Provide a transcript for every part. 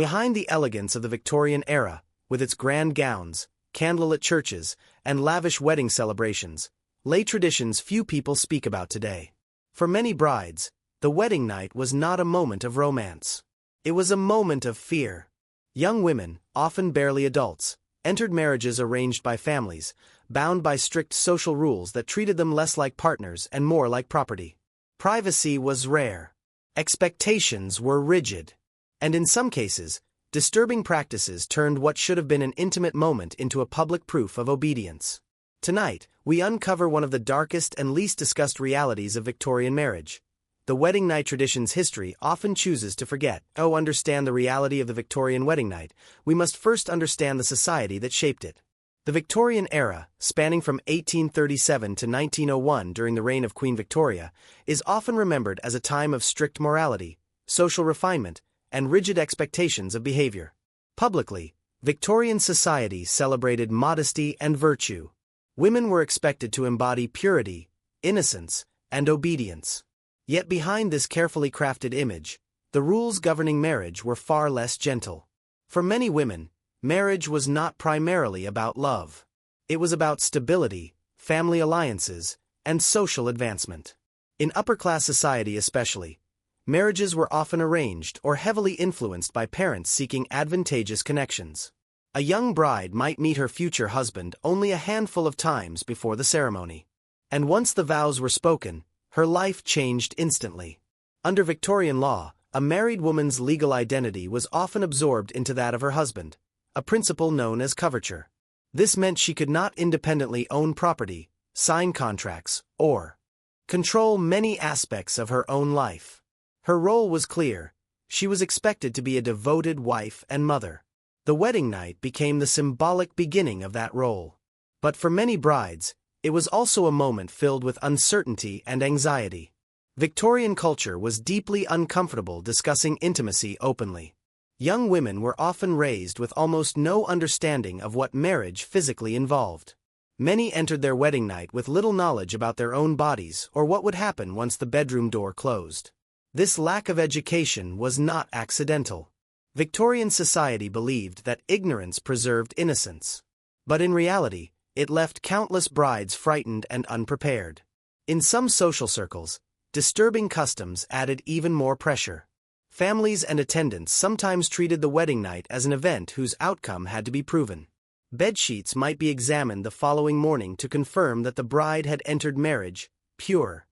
Behind the elegance of the Victorian era, with its grand gowns, candlelit churches, and lavish wedding celebrations, lay traditions few people speak about today. For many brides, the wedding night was not a moment of romance. It was a moment of fear. Young women, often barely adults, entered marriages arranged by families, bound by strict social rules that treated them less like partners and more like property. Privacy was rare. Expectations were rigid. And in some cases, disturbing practices turned what should have been an intimate moment into a public proof of obedience. Tonight, we uncover one of the darkest and least discussed realities of Victorian marriage. The wedding night tradition's history often chooses to forget. Understand the reality of the Victorian wedding night, we must first understand the society that shaped it. The Victorian era, spanning from 1837 to 1901 during the reign of Queen Victoria, is often remembered as a time of strict morality, social refinement, and rigid expectations of behavior. Publicly, Victorian society celebrated modesty and virtue. Women were expected to embody purity, innocence, and obedience. Yet behind this carefully crafted image, the rules governing marriage were far less gentle. For many women, marriage was not primarily about love. It was about stability, family alliances, and social advancement. In upper-class society especially, marriages were often arranged or heavily influenced by parents seeking advantageous connections. A young bride might meet her future husband only a handful of times before the ceremony. And once the vows were spoken, her life changed instantly. Under Victorian law, a married woman's legal identity was often absorbed into that of her husband, a principle known as coverture. This meant she could not independently own property, sign contracts, or control many aspects of her own life. Her role was clear. She was expected to be a devoted wife and mother. The wedding night became the symbolic beginning of that role. But for many brides, it was also a moment filled with uncertainty and anxiety. Victorian culture was deeply uncomfortable discussing intimacy openly. Young women were often raised with almost no understanding of what marriage physically involved. Many entered their wedding night with little knowledge about their own bodies or what would happen once the bedroom door closed. This lack of education was not accidental. Victorian society believed that ignorance preserved innocence. But in reality, it left countless brides frightened and unprepared. In some social circles, disturbing customs added even more pressure. Families and attendants sometimes treated the wedding night as an event whose outcome had to be proven. Bedsheets might be examined the following morning to confirm that the bride had entered marriage pure.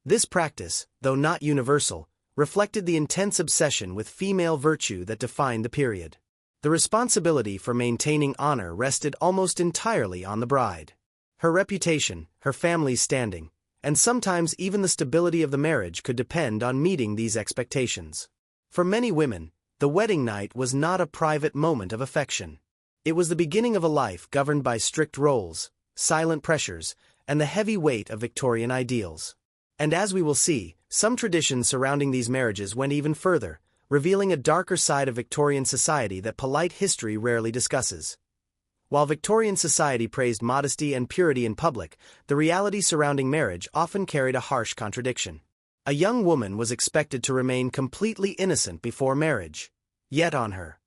This practice, though not universal, reflected the intense obsession with female virtue that defined the period. The responsibility for maintaining honor rested almost entirely on the bride. Her reputation, her family's standing, and sometimes even the stability of the marriage could depend on meeting these expectations. For many women, the wedding night was not a private moment of affection. It was the beginning of a life governed by strict roles, silent pressures, and the heavy weight of Victorian ideals. And as we will see, some traditions surrounding these marriages went even further, revealing a darker side of Victorian society that polite history rarely discusses. While Victorian society praised modesty and purity in public, the reality surrounding marriage often carried a harsh contradiction. A young woman was expected to remain completely innocent before marriage. Yet on her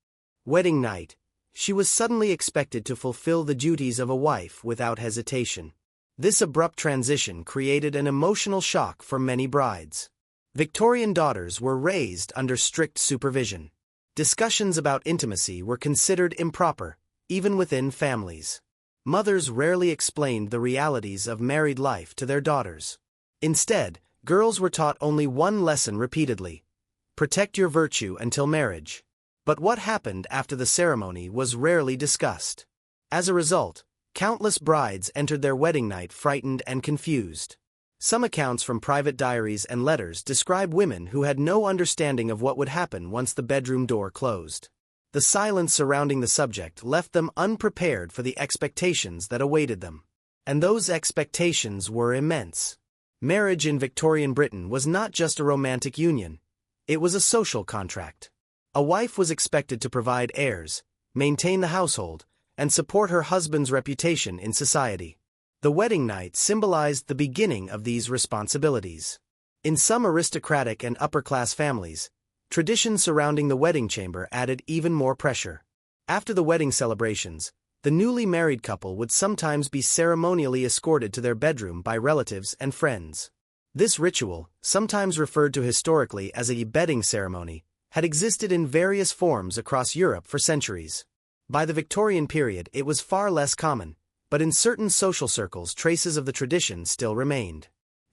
wedding night, she was suddenly expected to fulfill the duties of a wife without hesitation. This abrupt transition created an emotional shock for many brides. Victorian daughters were raised under strict supervision. Discussions about intimacy were considered improper, even within families. Mothers rarely explained the realities of married life to their daughters. Instead, girls were taught only one lesson repeatedly: protect your virtue until marriage. But what happened after the ceremony was rarely discussed. As a result, countless brides entered their wedding night frightened and confused. Some accounts from private diaries and letters describe women who had no understanding of what would happen once the bedroom door closed. The silence surrounding the subject left them unprepared for the expectations that awaited them. And those expectations were immense. Marriage in Victorian Britain was not just a romantic union. It was a social contract. A wife was expected to provide heirs, maintain the household, and support her husband's reputation in society. The wedding night symbolized the beginning of these responsibilities. In some aristocratic and upper-class families, traditions surrounding the wedding chamber added even more pressure. After the wedding celebrations, the newly married couple would sometimes be ceremonially escorted to their bedroom by relatives and friends. This ritual, sometimes referred to historically as a bedding ceremony, had existed in various forms across Europe for centuries. By the Victorian period it was far less common, but in certain social circles traces of the tradition still remained.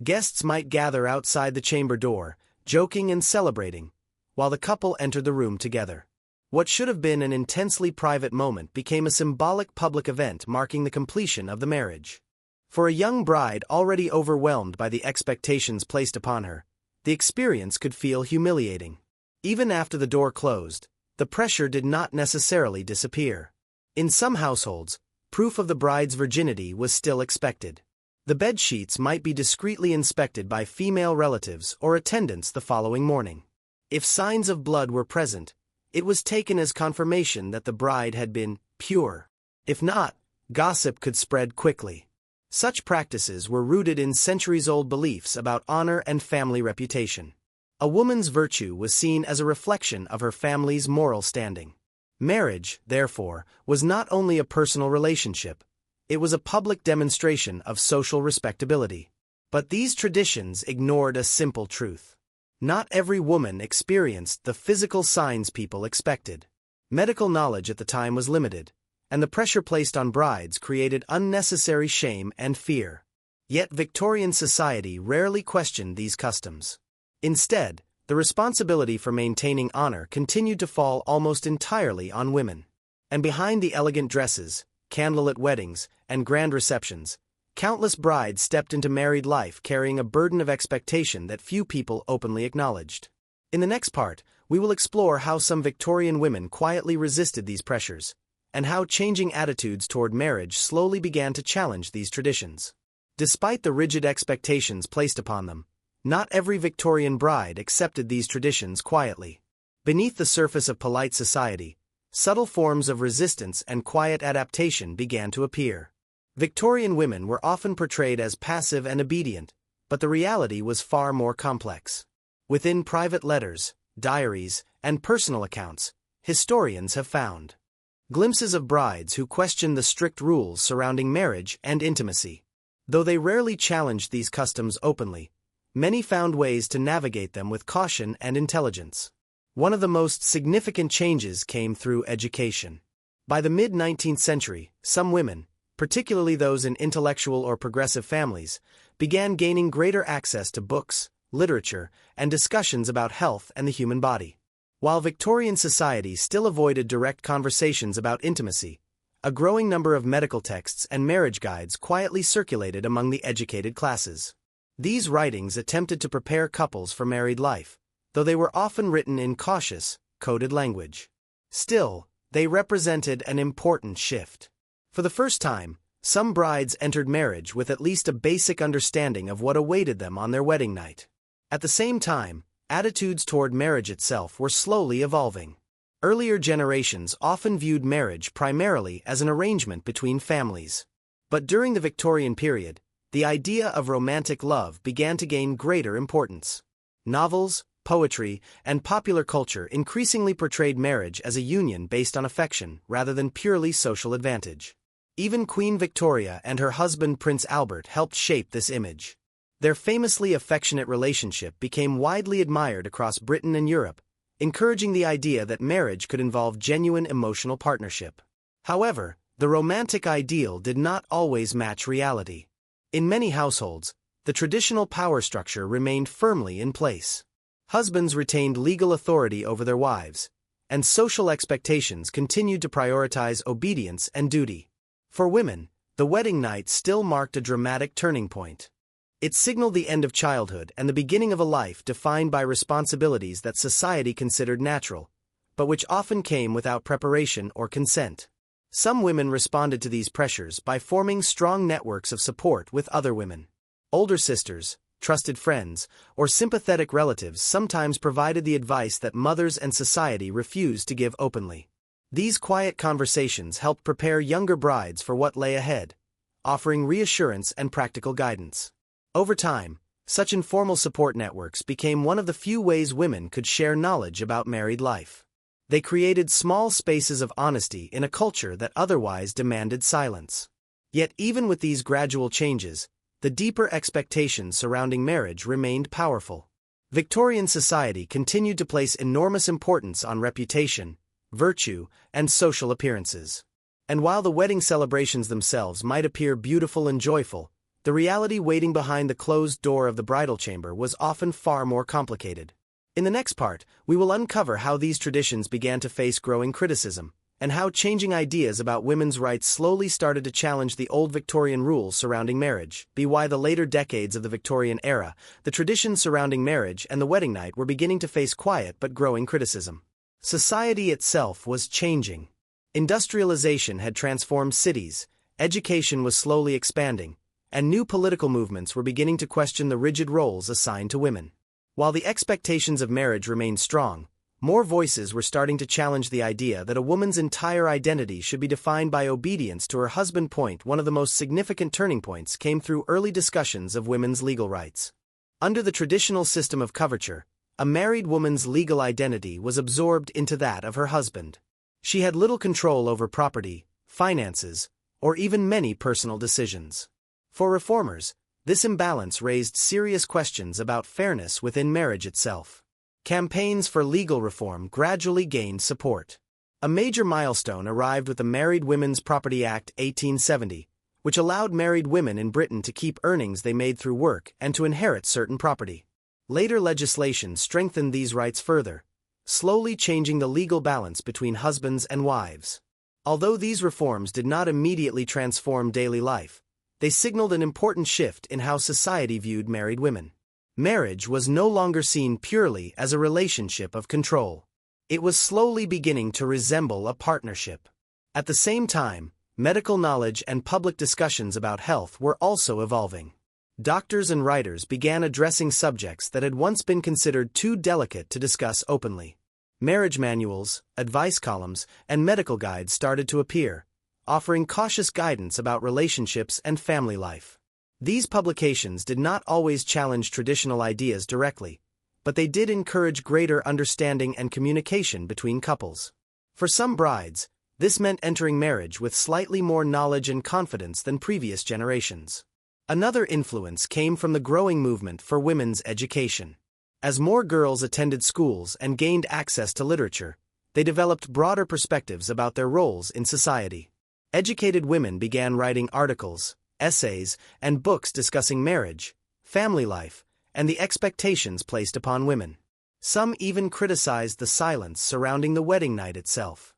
Guests might gather outside the chamber door, joking and celebrating, while the couple entered the room together. What should have been an intensely private moment became a symbolic public event marking the completion of the marriage. For a young bride already overwhelmed by the expectations placed upon her, the experience could feel humiliating. Even after the door closed, the pressure did not necessarily disappear. In some households, proof of the bride's virginity was still expected. The bed sheets might be discreetly inspected by female relatives or attendants the following morning. If signs of blood were present, it was taken as confirmation that the bride had been pure. If not, gossip could spread quickly. Such practices were rooted in centuries-old beliefs about honor and family reputation. A woman's virtue was seen as a reflection of her family's moral standing. Marriage, therefore, was not only a personal relationship, it was a public demonstration of social respectability. But these traditions ignored a simple truth. Not every woman experienced the physical signs people expected. Medical knowledge at the time was limited, and the pressure placed on brides created unnecessary shame and fear. Yet Victorian society rarely questioned these customs. Instead, the responsibility for maintaining honor continued to fall almost entirely on women. And behind the elegant dresses, candlelit weddings, and grand receptions, countless brides stepped into married life carrying a burden of expectation that few people openly acknowledged. In the next part, we will explore how some Victorian women quietly resisted these pressures, and how changing attitudes toward marriage slowly began to challenge these traditions. Despite the rigid expectations placed upon them, not every Victorian bride accepted these traditions quietly. Beneath the surface of polite society, subtle forms of resistance and quiet adaptation began to appear. Victorian women were often portrayed as passive and obedient, but the reality was far more complex. Within private letters, diaries, and personal accounts, historians have found glimpses of brides who questioned the strict rules surrounding marriage and intimacy. Though they rarely challenged these customs openly, many found ways to navigate them with caution and intelligence. One of the most significant changes came through education. By the mid-19th century, some women, particularly those in intellectual or progressive families, began gaining greater access to books, literature, and discussions about health and the human body. While Victorian society still avoided direct conversations about intimacy, a growing number of medical texts and marriage guides quietly circulated among the educated classes. These writings attempted to prepare couples for married life, though they were often written in cautious, coded language. Still, they represented an important shift. For the first time, some brides entered marriage with at least a basic understanding of what awaited them on their wedding night. At the same time, attitudes toward marriage itself were slowly evolving. Earlier generations often viewed marriage primarily as an arrangement between families. But during the Victorian period, the idea of romantic love began to gain greater importance. Novels, poetry, and popular culture increasingly portrayed marriage as a union based on affection rather than purely social advantage. Even Queen Victoria and her husband Prince Albert helped shape this image. Their famously affectionate relationship became widely admired across Britain and Europe, encouraging the idea that marriage could involve genuine emotional partnership. However, the romantic ideal did not always match reality. In many households, the traditional power structure remained firmly in place. Husbands retained legal authority over their wives, and social expectations continued to prioritize obedience and duty. For women, the wedding night still marked a dramatic turning point. It signaled the end of childhood and the beginning of a life defined by responsibilities that society considered natural, but which often came without preparation or consent. Some women responded to these pressures by forming strong networks of support with other women. Older sisters, trusted friends, or sympathetic relatives sometimes provided the advice that mothers and society refused to give openly. These quiet conversations helped prepare younger brides for what lay ahead, offering reassurance and practical guidance. Over time, Such informal support networks became one of the few ways women could share knowledge about married life. They created small spaces of honesty in a culture that otherwise demanded silence. Yet even with these gradual changes, the deeper expectations surrounding marriage remained powerful. Victorian society continued to place enormous importance on reputation, virtue, and social appearances. And while the wedding celebrations themselves might appear beautiful and joyful, the reality waiting behind the closed door of the bridal chamber was often far more complicated. In the next part, we will uncover how these traditions began to face growing criticism, and how changing ideas about women's rights slowly started to challenge the old Victorian rules surrounding marriage. By the later decades of the Victorian era, the traditions surrounding marriage and the wedding night were beginning to face quiet but growing criticism. Society itself was changing. Industrialization had transformed cities, education was slowly expanding, and new political movements were beginning to question the rigid roles assigned to women. While the expectations of marriage remained strong, more voices were starting to challenge the idea that a woman's entire identity should be defined by obedience to her husband. One of the most significant turning points came through early discussions of women's legal rights. Under the traditional system of coverture, a married woman's legal identity was absorbed into that of her husband. She had little control over property, finances, or even many personal decisions. For reformers, this imbalance raised serious questions about fairness within marriage itself. Campaigns for legal reform gradually gained support. A major milestone arrived with the Married Women's Property Act 1870, which allowed married women in Britain to keep earnings they made through work and to inherit certain property. Later legislation strengthened these rights further, slowly changing the legal balance between husbands and wives. Although these reforms did not immediately transform daily life, they signaled an important shift in how society viewed married women. Marriage was no longer seen purely as a relationship of control. It was slowly beginning to resemble a partnership. At the same time, medical knowledge and public discussions about health were also evolving. Doctors and writers began addressing subjects that had once been considered too delicate to discuss openly. Marriage manuals, advice columns, and medical guides started to appear, offering cautious guidance about relationships and family life. These publications did not always challenge traditional ideas directly, but they did encourage greater understanding and communication between couples. For some brides, this meant entering marriage with slightly more knowledge and confidence than previous generations. Another influence came from the growing movement for women's education. As more girls attended schools and gained access to literature, they developed broader perspectives about their roles in society. Educated women began writing articles, essays, and books discussing marriage, family life, and the expectations placed upon women. Some even criticized the silence surrounding the wedding night itself.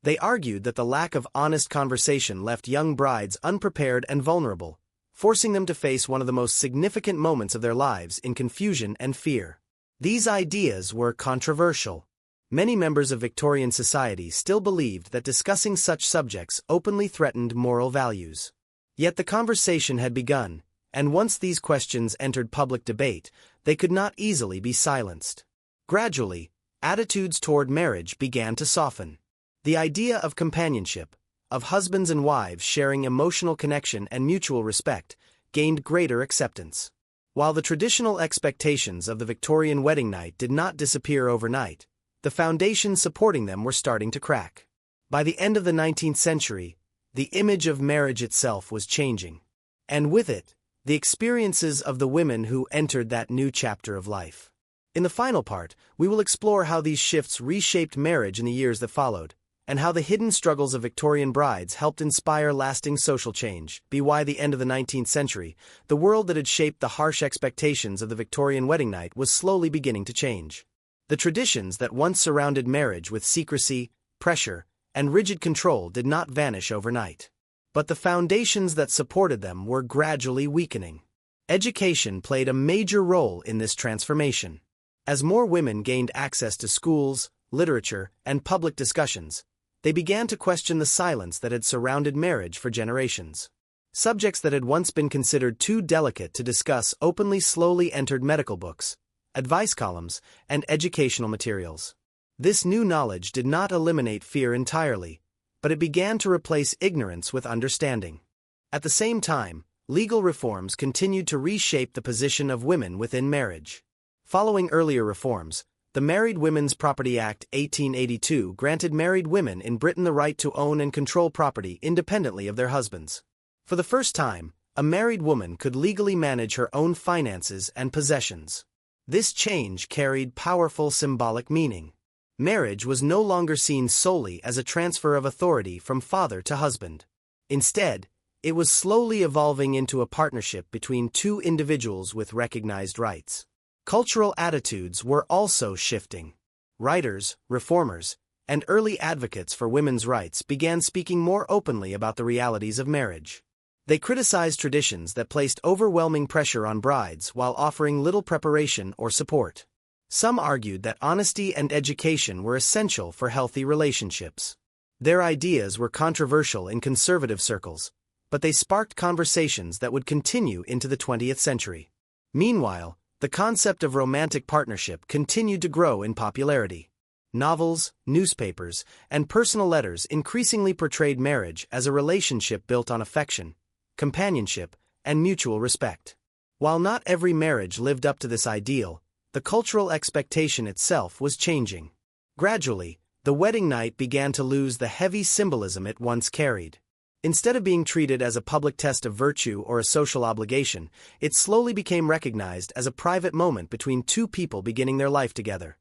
They argued that the lack of honest conversation left young brides unprepared and vulnerable, forcing them to face one of the most significant moments of their lives in confusion and fear. These ideas were controversial. Many members of Victorian society still believed that discussing such subjects openly threatened moral values. Yet the conversation had begun, and once these questions entered public debate, they could not easily be silenced. Gradually, attitudes toward marriage began to soften. The idea of companionship, of husbands and wives sharing emotional connection and mutual respect, gained greater acceptance. While the traditional expectations of the Victorian wedding night did not disappear overnight, the foundations supporting them were starting to crack. By the end of the 19th century, the image of marriage itself was changing. And with it, the experiences of the women who entered that new chapter of life. In the final part, we will explore how these shifts reshaped marriage in the years that followed, and how the hidden struggles of Victorian brides helped inspire lasting social change. By the end of the 19th century, the world that had shaped the harsh expectations of the Victorian wedding night was slowly beginning to change. The traditions that once surrounded marriage with secrecy, pressure, and rigid control did not vanish overnight. But the foundations that supported them were gradually weakening. Education played a major role in this transformation. As more women gained access to schools, literature, and public discussions, they began to question the silence that had surrounded marriage for generations. Subjects that had once been considered too delicate to discuss openly slowly entered medical books, advice columns, and educational materials. This new knowledge did not eliminate fear entirely, but it began to replace ignorance with understanding. At the same time, legal reforms continued to reshape the position of women within marriage. Following earlier reforms, the Married Women's Property Act 1882 granted married women in Britain the right to own and control property independently of their husbands. For the first time, a married woman could legally manage her own finances and possessions. This change carried powerful symbolic meaning. Marriage was no longer seen solely as a transfer of authority from father to husband. Instead, it was slowly evolving into a partnership between two individuals with recognized rights. Cultural attitudes were also shifting. Writers, reformers, and early advocates for women's rights began speaking more openly about the realities of marriage. They criticized traditions that placed overwhelming pressure on brides while offering little preparation or support. Some argued that honesty and education were essential for healthy relationships. Their ideas were controversial in conservative circles, but they sparked conversations that would continue into the 20th century. Meanwhile, the concept of romantic partnership continued to grow in popularity. Novels, newspapers, and personal letters increasingly portrayed marriage as a relationship built on affection, companionship, and mutual respect. While not every marriage lived up to this ideal, the cultural expectation itself was changing. Gradually, the wedding night began to lose the heavy symbolism it once carried. Instead of being treated as a public test of virtue or a social obligation, it slowly became recognized as a private moment between two people beginning their life together.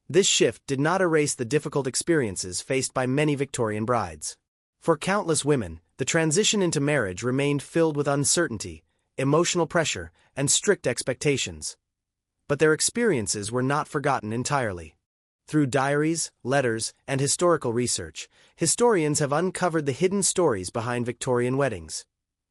This shift did not erase the difficult experiences faced by many Victorian brides. For countless women, the transition into marriage remained filled with uncertainty, emotional pressure, and strict expectations. But their experiences were not forgotten entirely. Through diaries, letters, and historical research, historians have uncovered the hidden stories behind Victorian weddings.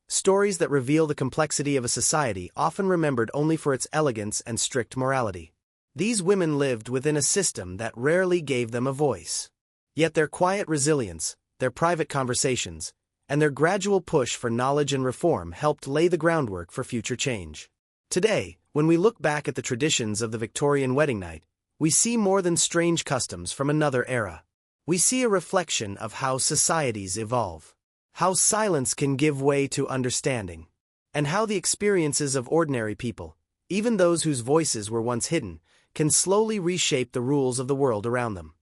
Stories that reveal the complexity of a society often remembered only for its elegance and strict morality. These women lived within a system that rarely gave them a voice. Yet their quiet resilience, their private conversations, and their gradual push for knowledge and reform helped lay the groundwork for future change. Today, when we look back at the traditions of the Victorian wedding night, we see more than strange customs from another era. We see a reflection of how societies evolve, how silence can give way to understanding, and how the experiences of ordinary people, even those whose voices were once hidden, can slowly reshape the rules of the world around them.